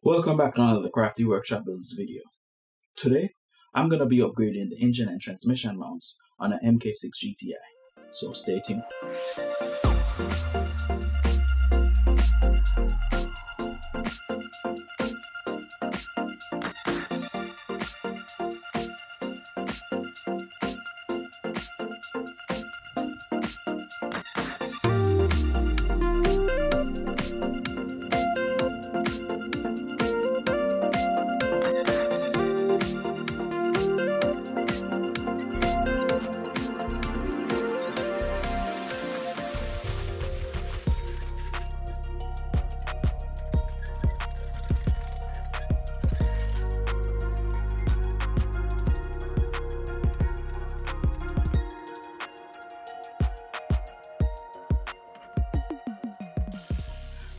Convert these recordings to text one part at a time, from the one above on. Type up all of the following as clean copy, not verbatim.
Welcome back to another Crafty Workshop Builds video. Today, I'm going to be upgrading the engine and transmission mounts on an MK6 GTI, so stay tuned.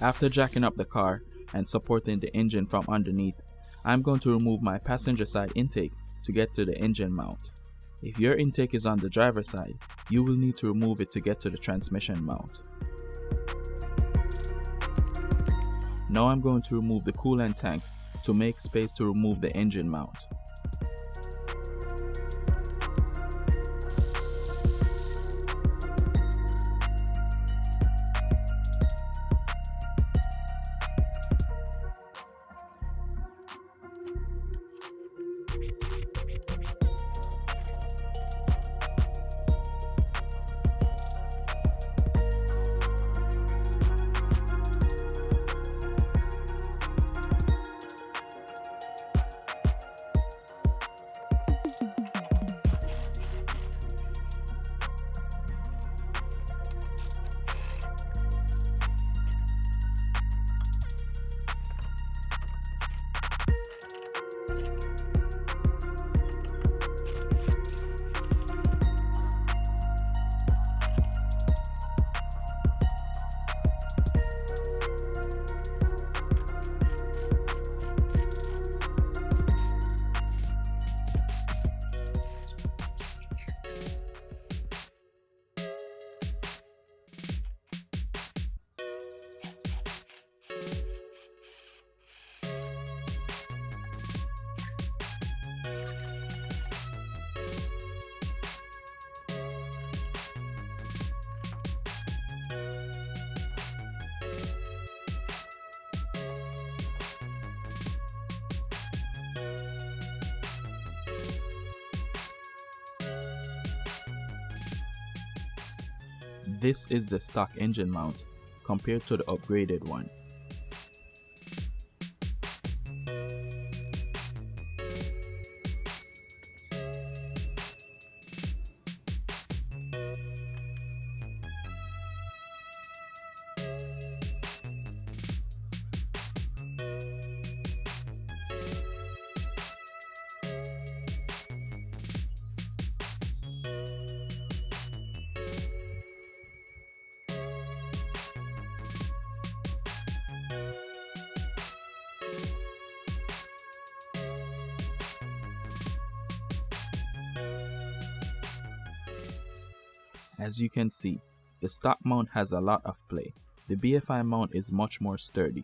After jacking up the car and supporting the engine from underneath, I'm going to remove my passenger side intake to get to the engine mount. If your intake is on the driver's side, you will need to remove it to get to the transmission mount. Now I'm going to remove the coolant tank to make space to remove the engine mount. This is the stock engine mount compared to the upgraded one. As you can see, the stock mount has a lot of play. The BFI mount is much more sturdy.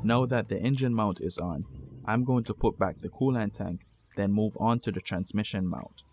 Now that the engine mount is on, I'm going to put back the coolant tank, then move on to the transmission mount.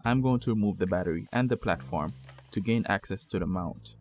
I'm going to remove the battery and the platform to gain access to the mount.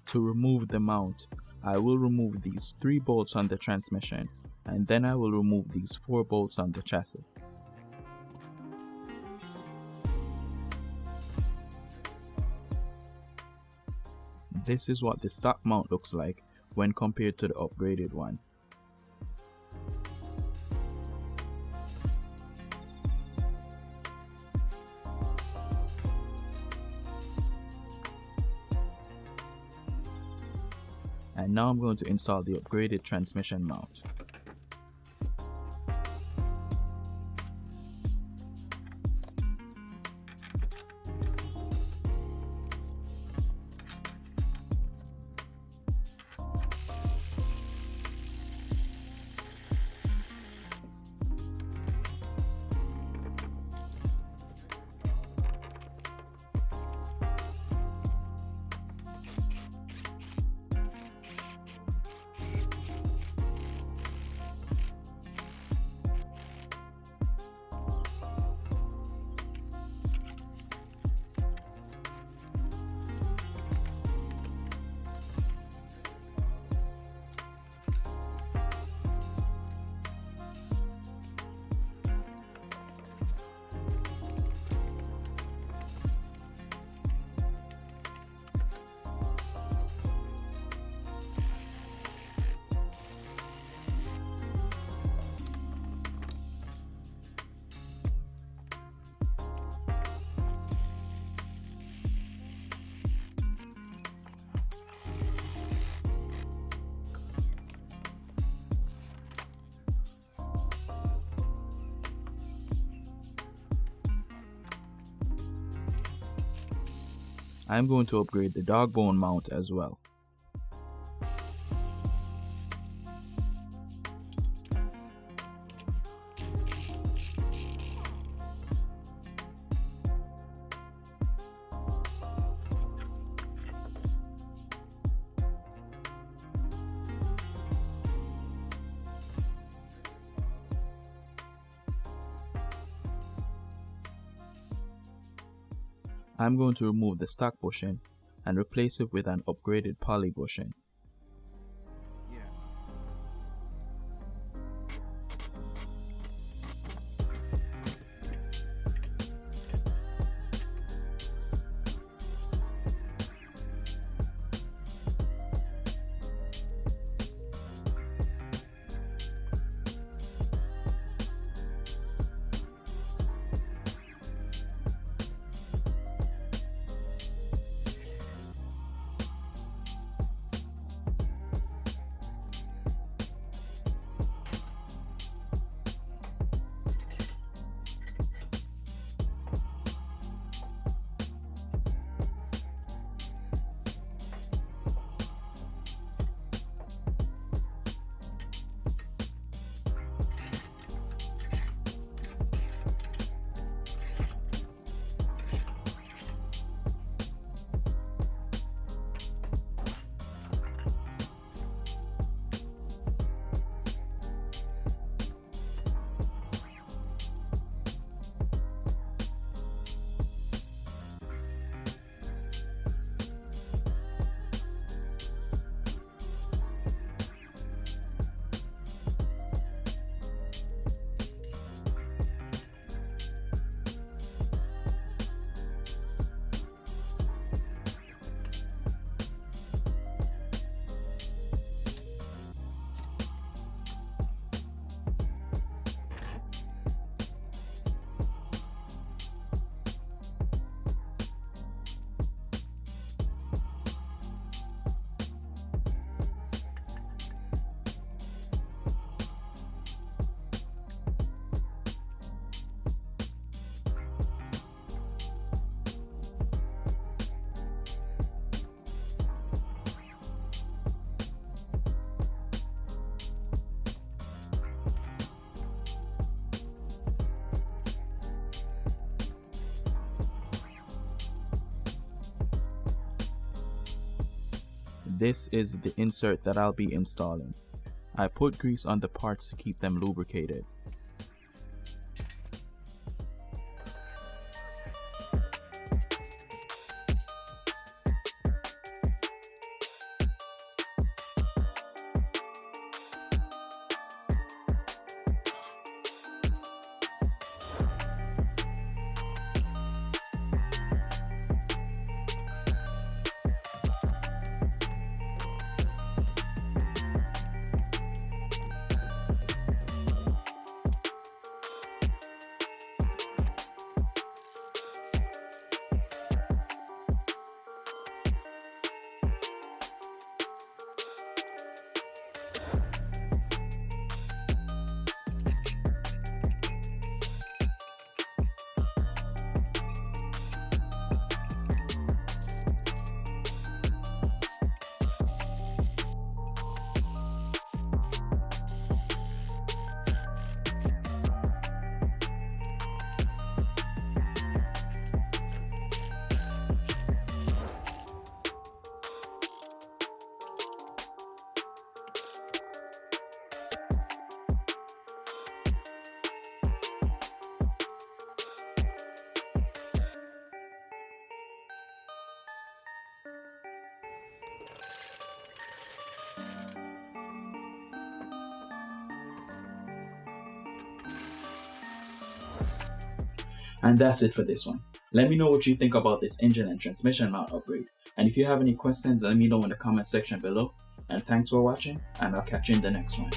To remove the mount, I will remove these 3 bolts on the transmission, and then I will remove these 4 bolts on the chassis. This is what the stock mount looks like when compared to the upgraded one. And now I'm going to install the upgraded transmission mount. I'm going to upgrade the dog bone mount as well. I'm going to remove the stock bushing and replace it with an upgraded poly bushing. This is the insert that I'll be installing. I put grease on the parts to keep them lubricated. And that's it for this one. Let me know what you think about this engine and transmission mount upgrade. And if you have any questions, let me know in the comment section below. And thanks for watching, and I'll catch you in the next one.